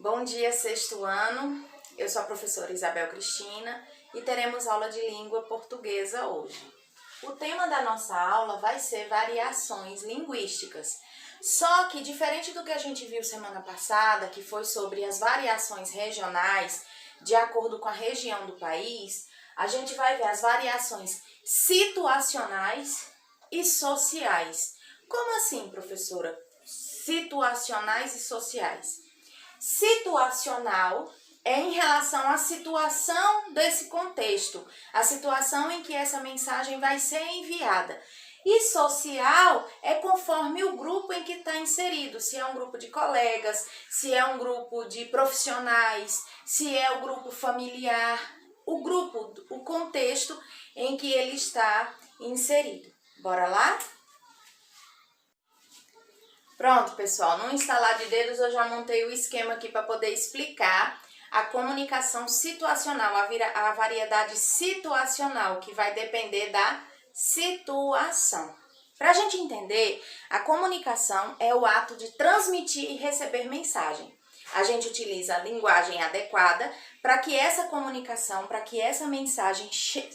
Bom dia, sexto ano. Eu sou a professora Isabel Cristina e teremos aula de língua portuguesa hoje. O tema da nossa aula vai ser variações linguísticas. Só que, diferente do que a gente viu semana passada, que foi sobre as variações regionais de acordo com a região do país, a gente vai ver as variações situacionais e sociais. Como assim, professora? Situacionais e sociais. Situacional é em relação à situação desse contexto, a situação em que essa mensagem vai ser enviada. E social é conforme o grupo em que está inserido, se é um grupo de colegas, se é um grupo de profissionais, se é o grupo familiar, o grupo, o contexto em que ele está inserido. Bora lá? Pronto, pessoal, no instalar de dedos eu já montei o esquema aqui para poder explicar a comunicação situacional, a variedade situacional, que vai depender da situação. Para a gente entender, a comunicação é o ato de transmitir e receber mensagem. A gente utiliza a linguagem adequada para que essa comunicação, para que essa mensagem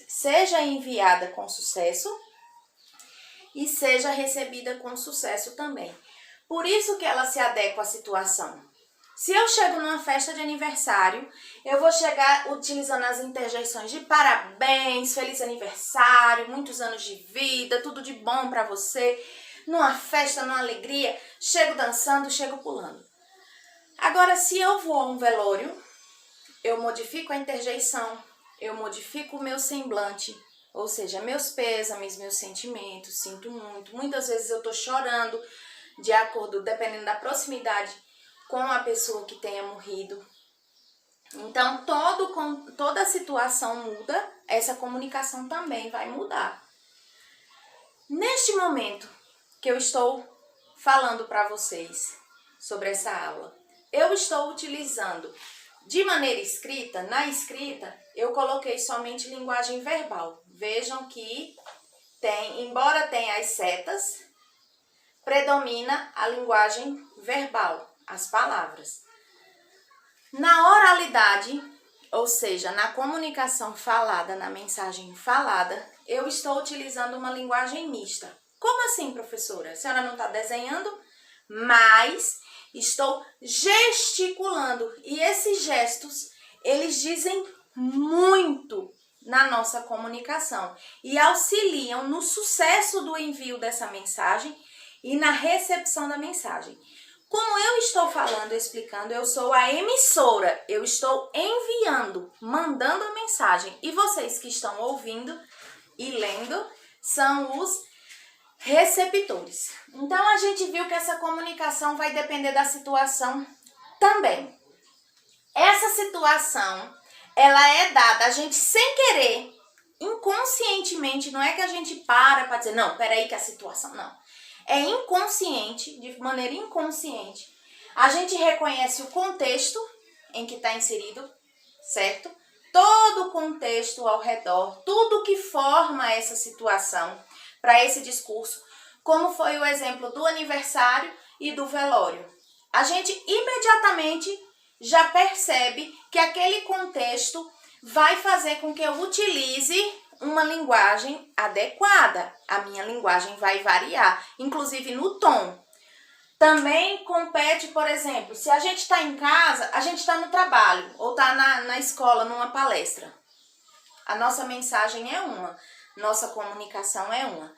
seja enviada com sucesso e seja recebida com sucesso também. Por isso que ela se adequa à situação. Se eu chego numa festa de aniversário, eu vou chegar utilizando as interjeições de parabéns, feliz aniversário, muitos anos de vida, tudo de bom para você. Numa festa, numa alegria, chego dançando, chego pulando. Agora, se eu vou a um velório, eu modifico a interjeição, eu modifico o meu semblante, ou seja, meus pêsames, meus sentimentos, sinto muito. Muitas vezes eu estou chorando, de acordo, dependendo da proximidade com a pessoa que tenha morrido. Então, toda a situação muda, essa comunicação também vai mudar. Neste momento que eu estou falando para vocês sobre essa aula, eu estou utilizando de maneira escrita, na escrita, eu coloquei somente linguagem verbal. Vejam que embora tenha as setas, predomina a linguagem verbal, as palavras. Na oralidade, ou seja, na comunicação falada, na mensagem falada, eu estou utilizando uma linguagem mista. Como assim, professora? A senhora não está desenhando, mas estou gesticulando. E esses gestos, eles dizem muito na nossa comunicação e auxiliam no sucesso do envio dessa mensagem e na recepção da mensagem. Como eu estou falando, explicando, eu sou a emissora, eu estou enviando, mandando a mensagem. E vocês que estão ouvindo e lendo são os receptores. Então, a gente viu que essa comunicação vai depender da situação também. Essa situação, ela é dada a gente sem querer, inconscientemente, não é que a gente para dizer, não, peraí que a situação, não. É inconsciente, de maneira inconsciente. A gente reconhece o contexto em que está inserido, certo? Todo o contexto ao redor, tudo que forma essa situação para esse discurso, como foi o exemplo do aniversário e do velório. A gente imediatamente já percebe que aquele contexto vai fazer com que eu utilize uma linguagem adequada. A minha linguagem vai variar, inclusive no tom. Também compete, por exemplo, se a gente está em casa, a gente está no trabalho ou está na escola, numa palestra. A nossa mensagem é uma, nossa comunicação é uma.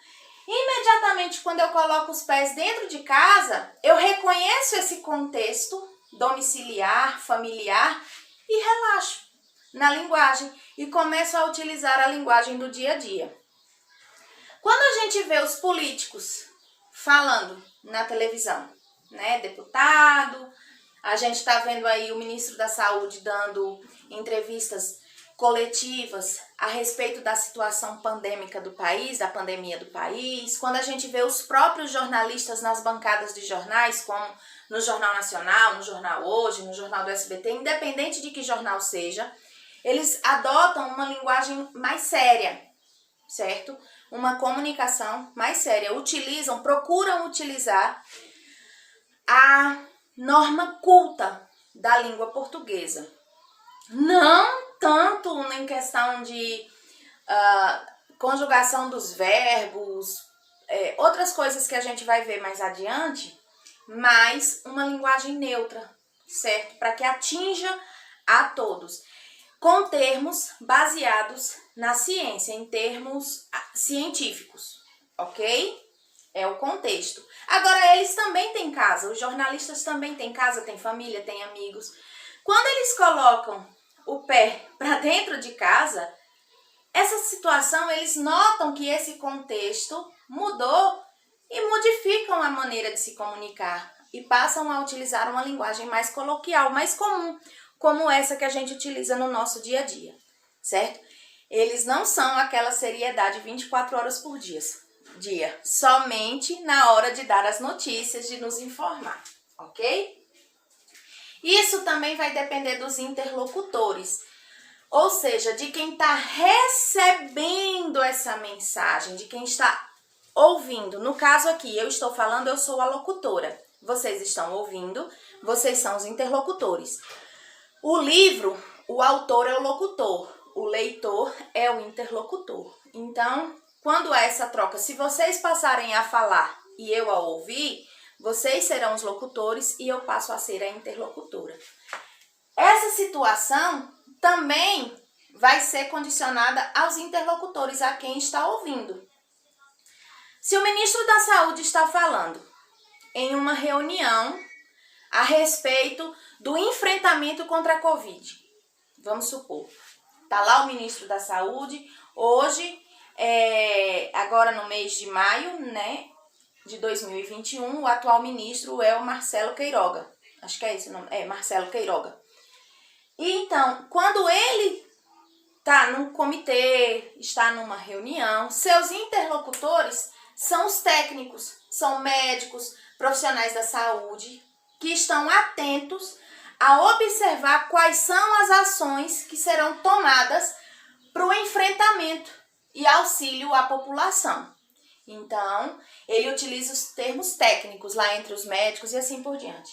Imediatamente, quando eu coloco os pés dentro de casa, eu reconheço esse contexto domiciliar, familiar e relaxo na linguagem e começo a utilizar a linguagem do dia a dia. Quando a gente vê os políticos falando na televisão, né, deputado, a gente está vendo aí o ministro da Saúde dando entrevistas coletivas a respeito da situação pandêmica do país, da pandemia do país, quando a gente vê os próprios jornalistas nas bancadas de jornais, como no Jornal Nacional, no Jornal Hoje, no Jornal do SBT, independente de que jornal seja, eles adotam uma linguagem mais séria, certo? Uma comunicação mais séria. Procuram utilizar a norma culta, da língua portuguesa. Não tanto em questão de conjugação dos verbos, outras coisas que a gente vai ver mais adiante, mas uma linguagem neutra, certo? Para que atinja a todos, com termos baseados na ciência, em termos científicos, ok? É o contexto. Agora, eles também têm casa, os jornalistas também têm casa, têm família, têm amigos. Quando eles colocam o pé para dentro de casa, essa situação, eles notam que esse contexto mudou e modificam a maneira de se comunicar e passam a utilizar uma linguagem mais coloquial, mais comum, como essa que a gente utiliza no nosso dia a dia, certo? Eles não são aquela seriedade 24 horas por dia, somente na hora de dar as notícias, de nos informar, ok? Isso também vai depender dos interlocutores, ou seja, de quem está recebendo essa mensagem, de quem está ouvindo. No caso aqui, eu estou falando, eu sou a locutora. Vocês estão ouvindo, vocês são os interlocutores. O livro, o autor é o locutor, o leitor é o interlocutor. Então, quando há essa troca, se vocês passarem a falar e eu a ouvir, vocês serão os locutores e eu passo a ser a interlocutora. Essa situação também vai ser condicionada aos interlocutores, a quem está ouvindo. Se o ministro da Saúde está falando em uma reunião a respeito do enfrentamento contra a Covid, vamos supor, está lá o ministro da Saúde, hoje, agora no mês de maio, né, de 2021, o atual ministro é o Marcelo Queiroga, acho que é esse o nome, Marcelo Queiroga. E então, quando ele está num comitê, está numa reunião, seus interlocutores são os técnicos, são médicos, profissionais da saúde, que estão atentos a observar quais são as ações que serão tomadas para o enfrentamento e auxílio à população. Então, ele utiliza os termos técnicos lá entre os médicos e assim por diante.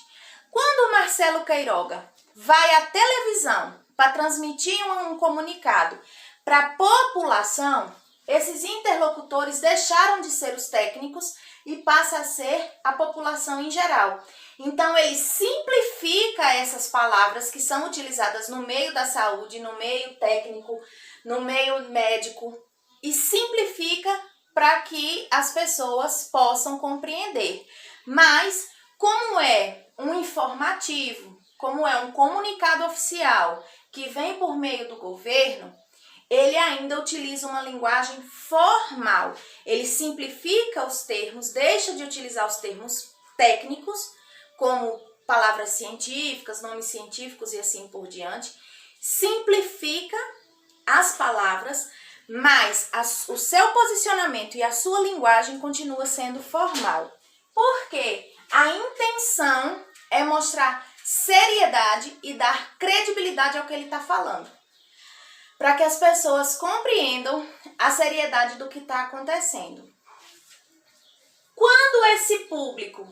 Quando o Marcelo Queiroga vai à televisão para transmitir um comunicado para a população, esses interlocutores deixaram de ser os técnicos e passa a ser a população em geral. Então, ele simplifica essas palavras que são utilizadas no meio da saúde, no meio técnico, no meio médico, e simplifica para que as pessoas possam compreender. Mas, como é um informativo, como é um comunicado oficial que vem por meio do governo, ele ainda utiliza uma linguagem formal. Ele simplifica os termos, deixa de utilizar os termos técnicos, como palavras científicas, nomes científicos e assim por diante. Simplifica as palavras, mas o seu posicionamento e a sua linguagem continua sendo formal. Por quê? A intenção é mostrar seriedade e dar credibilidade ao que ele está falando, para que as pessoas compreendam a seriedade do que está acontecendo. Quando esse público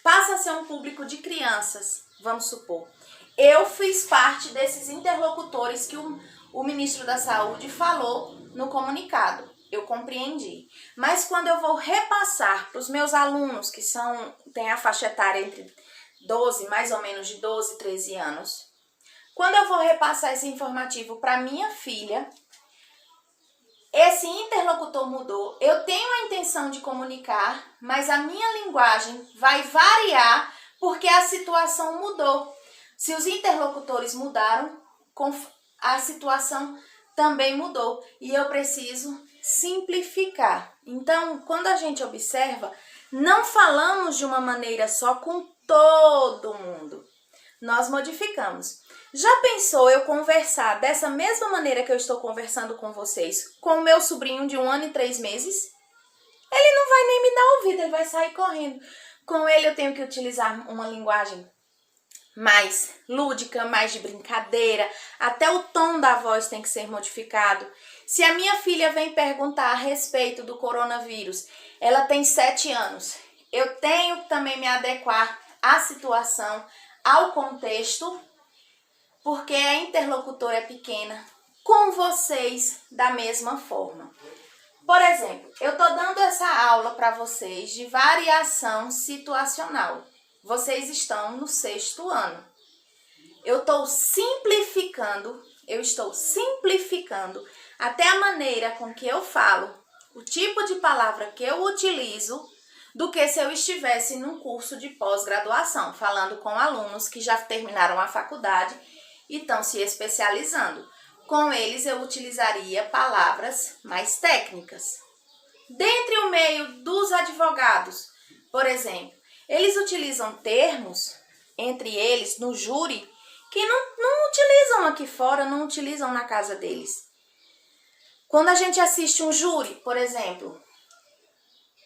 passa a ser um público de crianças, vamos supor, eu fiz parte desses interlocutores que o ministro da Saúde falou no comunicado, eu compreendi. Mas quando eu vou repassar para os meus alunos, que têm a faixa etária entre 12, mais ou menos de 12, 13 anos, quando eu vou repassar esse informativo para minha filha, esse interlocutor mudou. Eu tenho a intenção de comunicar, mas a minha linguagem vai variar porque a situação mudou. Se os interlocutores mudaram, a situação também mudou e eu preciso simplificar. Então, quando a gente observa, não falamos de uma maneira só com todo mundo. Nós modificamos. Já pensou eu conversar dessa mesma maneira que eu estou conversando com vocês com o meu sobrinho de 1 ano e 3 meses? Ele não vai nem me dar ouvido, ele vai sair correndo. Com ele eu tenho que utilizar uma linguagem mais lúdica, mais de brincadeira, até o tom da voz tem que ser modificado. Se a minha filha vem perguntar a respeito do coronavírus, ela tem 7 anos, eu tenho que também me adequar à situação, ao contexto, porque a interlocutora é pequena, com vocês da mesma forma. Por exemplo, eu estou dando essa aula para vocês de variação situacional. Vocês estão no 6º ano. Eu estou simplificando até a maneira com que eu falo, o tipo de palavra que eu utilizo, do que se eu estivesse num curso de pós-graduação, falando com alunos que já terminaram a faculdade e estão se especializando. Com eles eu utilizaria palavras mais técnicas. Dentre o meio dos advogados, por exemplo, eles utilizam termos, entre eles, no júri, que não utilizam aqui fora, não utilizam na casa deles. Quando a gente assiste um júri, por exemplo,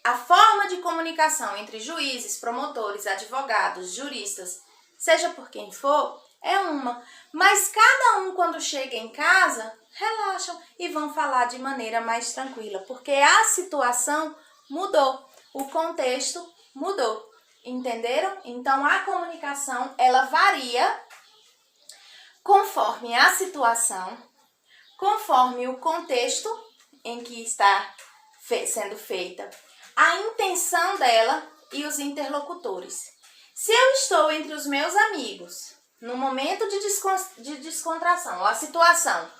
a forma de comunicação entre juízes, promotores, advogados, juristas, seja por quem for, é uma. Mas cada um, quando chega em casa, relaxam e vão falar de maneira mais tranquila, porque a situação mudou, o contexto mudou. Entenderam? Então, a comunicação, ela varia conforme a situação, conforme o contexto em que está sendo feita, a intenção dela e os interlocutores. Se eu estou entre os meus amigos, no momento de descontração, a situação,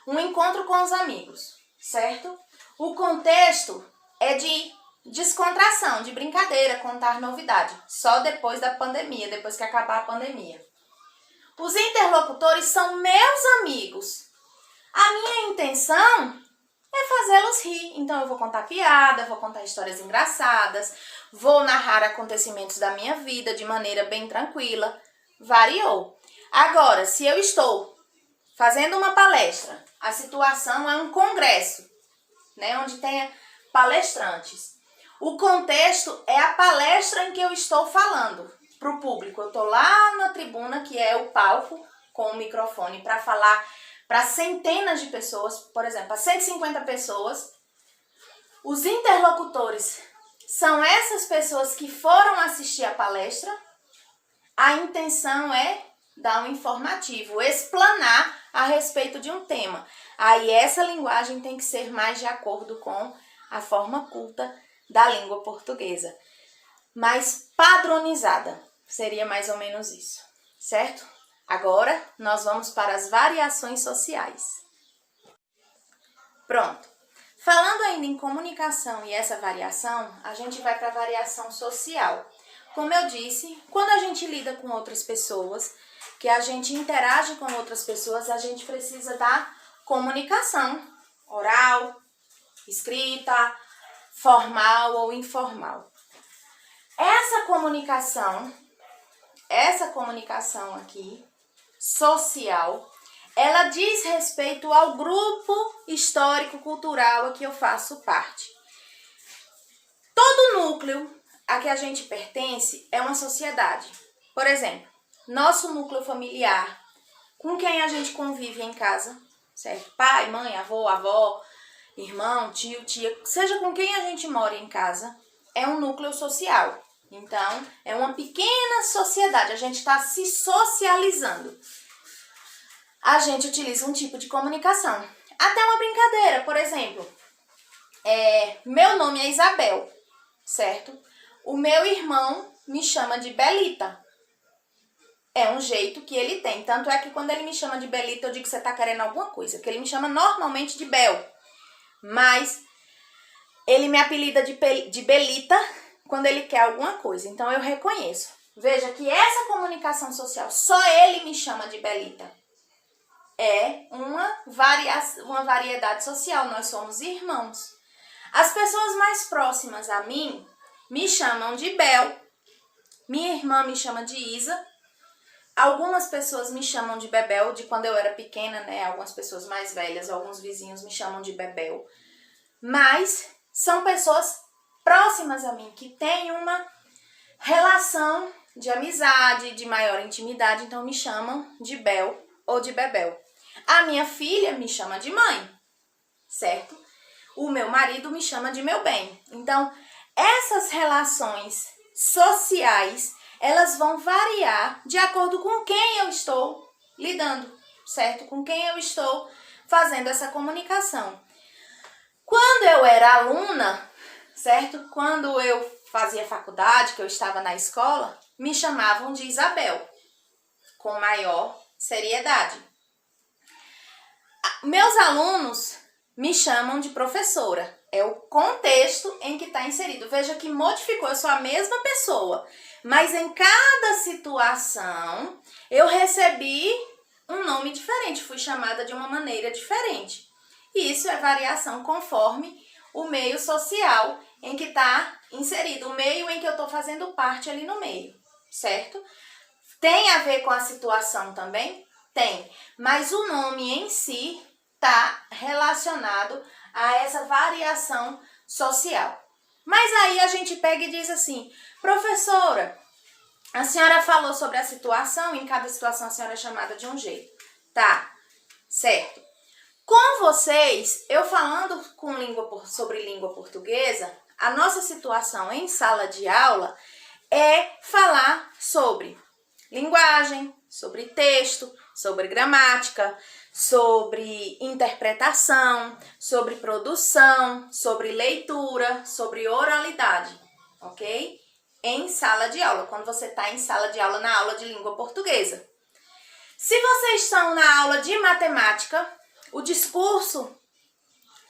um encontro com os amigos, certo? O contexto é de descontração, de brincadeira, contar novidade, só depois da pandemia, depois que acabar a pandemia. Os interlocutores são meus amigos. A minha intenção é fazê-los rir. Então eu vou contar piada, vou contar histórias engraçadas, vou narrar acontecimentos da minha vida de maneira bem tranquila. Variou. Agora, se eu estou fazendo uma palestra, a situação é um congresso, né, onde tenha palestrantes. O contexto é a palestra em que eu estou falando para o público. Eu estou lá na tribuna, que é o palco, com o microfone, para falar para centenas de pessoas, por exemplo, para 150 pessoas. Os interlocutores são essas pessoas que foram assistir a palestra. A intenção é dar um informativo, explanar a respeito de um tema. Aí essa linguagem tem que ser mais de acordo com a forma culta da língua portuguesa, mais padronizada. Seria mais ou menos isso, certo? Agora, nós vamos para as variações sociais. Pronto. Falando ainda em comunicação e essa variação, a gente vai para a variação social. Como eu disse, quando a gente lida com outras pessoas, que a gente interage com outras pessoas, a gente precisa da comunicação oral, escrita, formal ou informal. Essa comunicação aqui, social, ela diz respeito ao grupo histórico-cultural a que eu faço parte. Todo núcleo a que a gente pertence é uma sociedade. Por exemplo, nosso núcleo familiar, com quem a gente convive em casa, certo? Pai, mãe, avô, avó, irmão, tio, tia, seja com quem a gente mora em casa, é um núcleo social. Então, é uma pequena sociedade, a gente está se socializando. A gente utiliza um tipo de comunicação. Até uma brincadeira, por exemplo, meu nome é Isabel, certo? O meu irmão me chama de Belita. É um jeito que ele tem. Tanto é que quando ele me chama de Belita, eu digo que você está querendo alguma coisa. Porque ele me chama normalmente de Bel. Mas ele me apelida de Belita quando ele quer alguma coisa. Então eu reconheço. Veja que essa comunicação social, só ele me chama de Belita. É uma variedade social. Nós somos irmãos. As pessoas mais próximas a mim me chamam de Bel. Minha irmã me chama de Isa. Algumas pessoas me chamam de Bebel, de quando eu era pequena, né? Algumas pessoas mais velhas, alguns vizinhos me chamam de Bebel. Mas são pessoas próximas a mim, que têm uma relação de amizade, de maior intimidade, então me chamam de Bel ou de Bebel. A minha filha me chama de mãe, certo? O meu marido me chama de meu bem. Então, essas relações sociais, elas vão variar de acordo com quem eu estou lidando, certo? Com quem eu estou fazendo essa comunicação. Quando eu era aluna, certo? Quando eu fazia faculdade, que eu estava na escola, me chamavam de Isabel, com maior seriedade. Meus alunos me chamam de professora. É o contexto em que está inserido. Veja que modificou, eu sou a mesma pessoa, mas em cada situação eu recebi um nome diferente, fui chamada de uma maneira diferente. E isso é variação conforme o meio social em que está inserido, o meio em que eu estou fazendo parte ali no meio, certo? Tem a ver com a situação também? Tem, mas o nome em si está relacionado a essa variação social. Mas aí a gente pega e diz assim, professora, a senhora falou sobre a situação, em cada situação a senhora é chamada de um jeito. Tá, certo. Com vocês, eu falando sobre língua portuguesa, a nossa situação em sala de aula é falar sobre linguagem, sobre texto, sobre gramática, sobre interpretação, sobre produção, sobre leitura, sobre oralidade, ok? Em sala de aula, quando você está em sala de aula, na aula de língua portuguesa. Se vocês estão na aula de matemática, o discurso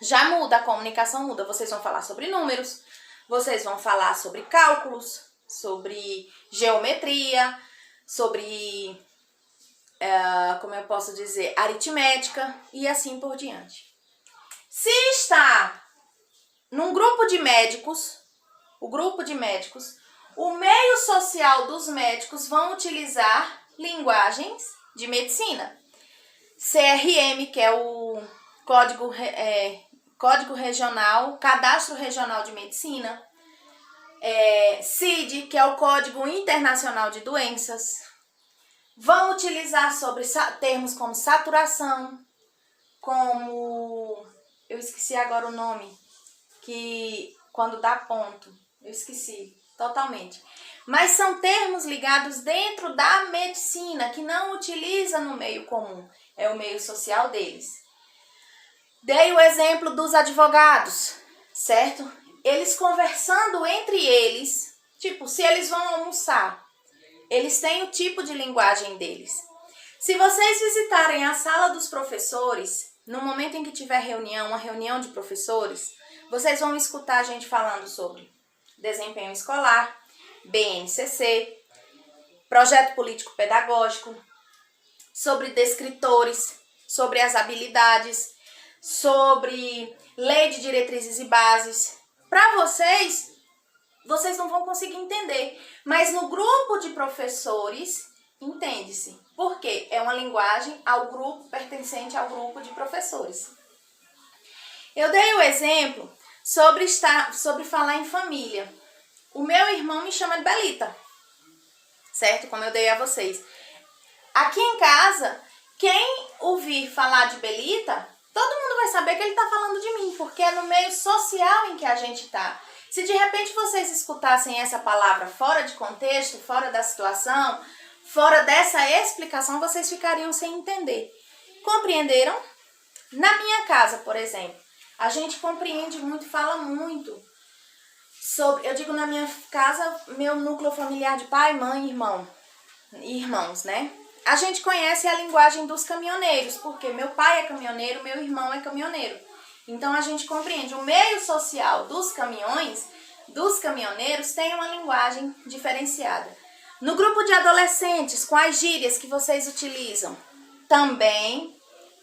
já muda, a comunicação muda. Vocês vão falar sobre números, vocês vão falar sobre cálculos, sobre geometria, sobre, como eu posso dizer, aritmética e assim por diante. Se está num grupo de médicos, o meio social dos médicos vão utilizar linguagens de medicina. CRM, que é o Código Regional, Cadastro Regional de Medicina. CID, que é o Código Internacional de Doenças. Vão utilizar sobre termos como saturação, como... eu esqueci agora o nome, que quando dá ponto, eu esqueci totalmente. Mas são termos ligados dentro da medicina, que não utiliza no meio comum, é o meio social deles. Dei o exemplo dos advogados, certo? Eles conversando entre eles, tipo, se eles vão almoçar, eles têm o tipo de linguagem deles. Se vocês visitarem a sala dos professores, no momento em que tiver uma reunião de professores, vocês vão escutar a gente falando sobre desempenho escolar, BNCC, projeto político-pedagógico, sobre descritores, sobre as habilidades, sobre lei de diretrizes e bases. Para vocês não vão conseguir entender, mas no grupo de professores, entende-se. Por quê? É uma linguagem pertencente ao grupo de professores. Eu dei o exemplo sobre falar em família. O meu irmão me chama de Belita, certo? Como eu dei a vocês. Aqui em casa, quem ouvir falar de Belita, todo mundo vai saber que ele está falando de mim, porque é no meio social em que a gente está. Se de repente vocês escutassem essa palavra fora de contexto, fora da situação, fora dessa explicação, vocês ficariam sem entender. Compreenderam? Na minha casa, por exemplo, a gente compreende muito, fala muito sobre, eu digo na minha casa, meu núcleo familiar de pai, mãe, irmãos, né? A gente conhece a linguagem dos caminhoneiros, porque meu pai é caminhoneiro, meu irmão é caminhoneiro. Então a gente compreende. O meio social dos caminhoneiros, tem uma linguagem diferenciada. No grupo de adolescentes, quais gírias que vocês utilizam? Também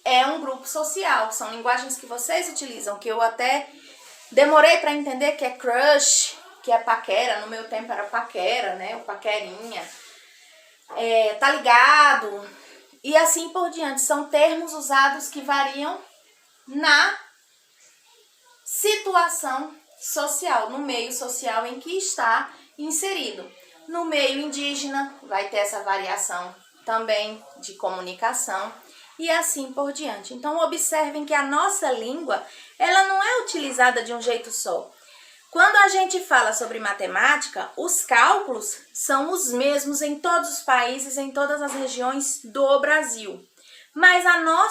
é um grupo social, são linguagens que vocês utilizam, que eu até demorei para entender, que é crush, que é paquera, no meu tempo era paquera, né? O paquerinha. Tá ligado? E assim por diante. São termos usados que variam na situação social, no meio social em que está inserido. No meio indígena vai ter essa variação também de comunicação e assim por diante. Então observem que a nossa língua, ela não é utilizada de um jeito só. Quando a gente fala sobre matemática, os cálculos são os mesmos em todos os países, em todas as regiões do Brasil. Mas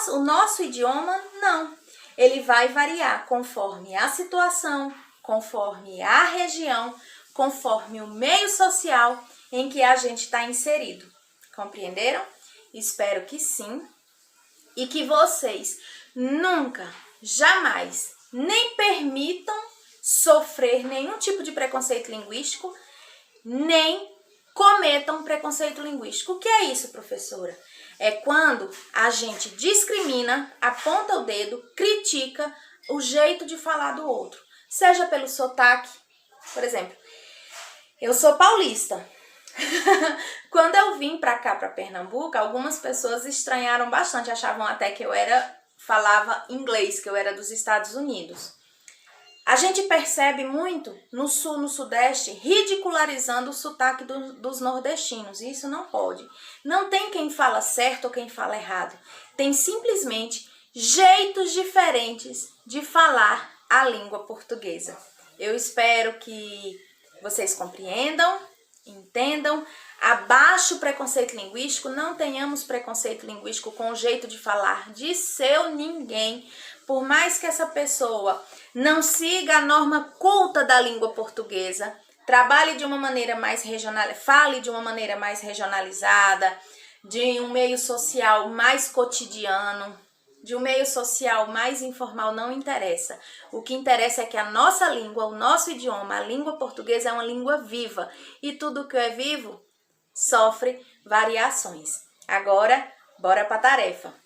o nosso idioma, não. Ele vai variar conforme a situação, conforme a região, conforme o meio social em que a gente está inserido. Compreenderam? Espero que sim. E que vocês nunca, jamais, nem permitam sofrer nenhum tipo de preconceito linguístico, nem cometam preconceito linguístico. O que é isso, professora? É quando a gente discrimina, aponta o dedo, critica o jeito de falar do outro. Seja pelo sotaque, por exemplo, eu sou paulista. Quando eu vim pra cá, pra Pernambuco, algumas pessoas estranharam bastante, achavam até que eu falava inglês, que eu era dos Estados Unidos. A gente percebe muito no sul, no sudeste, ridicularizando o sotaque dos nordestinos. E isso não pode. Não tem quem fala certo ou quem fala errado. Tem simplesmente jeitos diferentes de falar a língua portuguesa. Eu espero que vocês compreendam, entendam. Abaixo o preconceito linguístico, não tenhamos preconceito linguístico com o jeito de falar de seu ninguém. Por mais que essa pessoa não siga a norma culta da língua portuguesa, trabalhe de uma maneira mais regional, fale de uma maneira mais regionalizada, de um meio social mais cotidiano, de um meio social mais informal, não interessa. O que interessa é que a nossa língua, o nosso idioma, a língua portuguesa é uma língua viva. E tudo que é vivo sofre variações. Agora, bora para a tarefa.